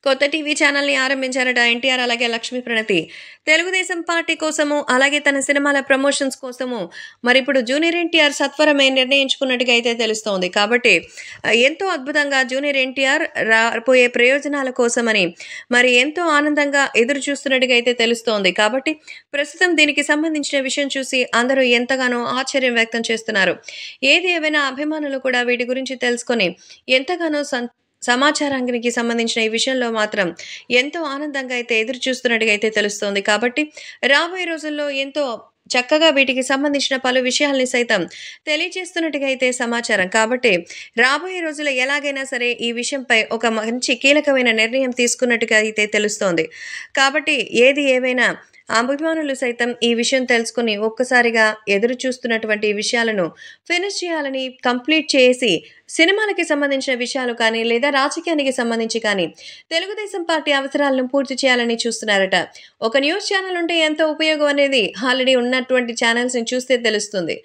కొత్త టీవీ ఛానల్‌ని ఆరంభించారట ఎన్టీఆర్ అలాగే లక్ష్మీ ప్రణతి. తెలుగుదేశం పార్టీ కోసము, అలాగే తన సినిమాల ప్రమోషన్స్ కోసము మరిప్పుడు జూనియర్ ఎన్టీఆర్ సత్వరమే నిర్ణయించుకున్నట్టుగా అయితే తెలుస్తోంది. కాబట్టి ఎంతో అద్భుతంగా జూనియర్ ఎన్టీఆర్ రాబోయే ప్రయోజనాల కోసమని మరి ఎంతో ఆనందంగా ఎదురు చూస్తున్నట్టుగా అయితే తెలుస్తోంది. కాబట్టి ప్రస్తుతం దీనికి సంబంధించిన విషయం చూసి అందరూ ఎంతగానో ఆశ్చర్యం వ్యక్తం చేస్తున్నారు. ఏది ఏమైనా అభిమానులు కూడా వీటి గురించి తెలుసుకొని ఎంతగానో సమాచారానికి సంబంధించిన ఈ విషయంలో మాత్రం ఎంతో ఆనందంగా అయితే ఎదురు చూస్తున్నట్టుగా అయితే తెలుస్తోంది. కాబట్టి రాబోయే రోజుల్లో ఎంతో చక్కగా వీటికి సంబంధించిన పలు విషయాల్ని సైతం తెలియజేస్తున్నట్టుగా అయితే సమాచారం. కాబట్టి రాబోయే రోజుల్లో ఎలాగైనా సరే ఈ విషయంపై ఒక మంచి కీలకమైన నిర్ణయం తీసుకున్నట్టుగా అయితే తెలుస్తోంది. కాబట్టి ఏది ఏమైనా అభిమానులు సైతం ఈ విషయం తెలుసుకొని ఒక్కసారిగా ఎదురు చూస్తున్నటువంటి ఈ విషయాలను ఫినిష్ చేయాలని, కంప్లీట్ చేసి సినిమాలకి సంబంధించిన విషయాలు కానీ, లేదా రాజకీయానికి సంబంధించి కానీ తెలుగుదేశం పార్టీ అవసరాలను పూర్తి చేయాలని చూస్తున్నారట. ఒక న్యూస్ ఛానల్ ఉంటే ఎంతో ఉపయోగం అనేది ఆల్రెడీ ఉన్నటువంటి ఛానల్స్‌ని చూస్తే తెలుస్తుంది.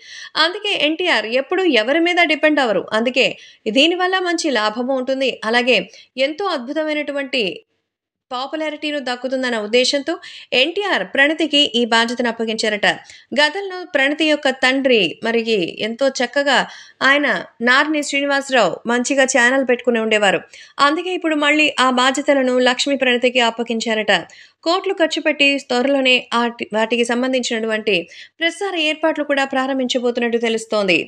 అందుకే ఎన్టీఆర్ ఎప్పుడూ ఎవరి మీద డిపెండ్ అవ్వరు. అందుకే దీనివల్ల మంచి లాభము ఉంటుంది. అలాగే ఎంతో అద్భుతమైనటువంటి పాపులారిటీను దక్కుతుందన్న ఉద్దేశంతో ఎన్టీఆర్ ప్రణతికి ఈ బాధ్యతను అప్పగించారట. గతంలో ప్రణతి యొక్క తండ్రి మరి ఎంతో చక్కగా ఆయన నార్ని శ్రీనివాసరావు మంచిగా ఛానల్ పెట్టుకుని ఉండేవారు. అందుకే ఇప్పుడు మళ్ళీ ఆ బాధ్యతలను లక్ష్మీ ప్రణతికి అప్పగించారట. కోట్లు ఖర్చు పెట్టి త్వరలోనే వాటికి సంబంధించినటువంటి ప్రసార ఏర్పాట్లు కూడా ప్రారంభించబోతున్నట్టు తెలుస్తోంది.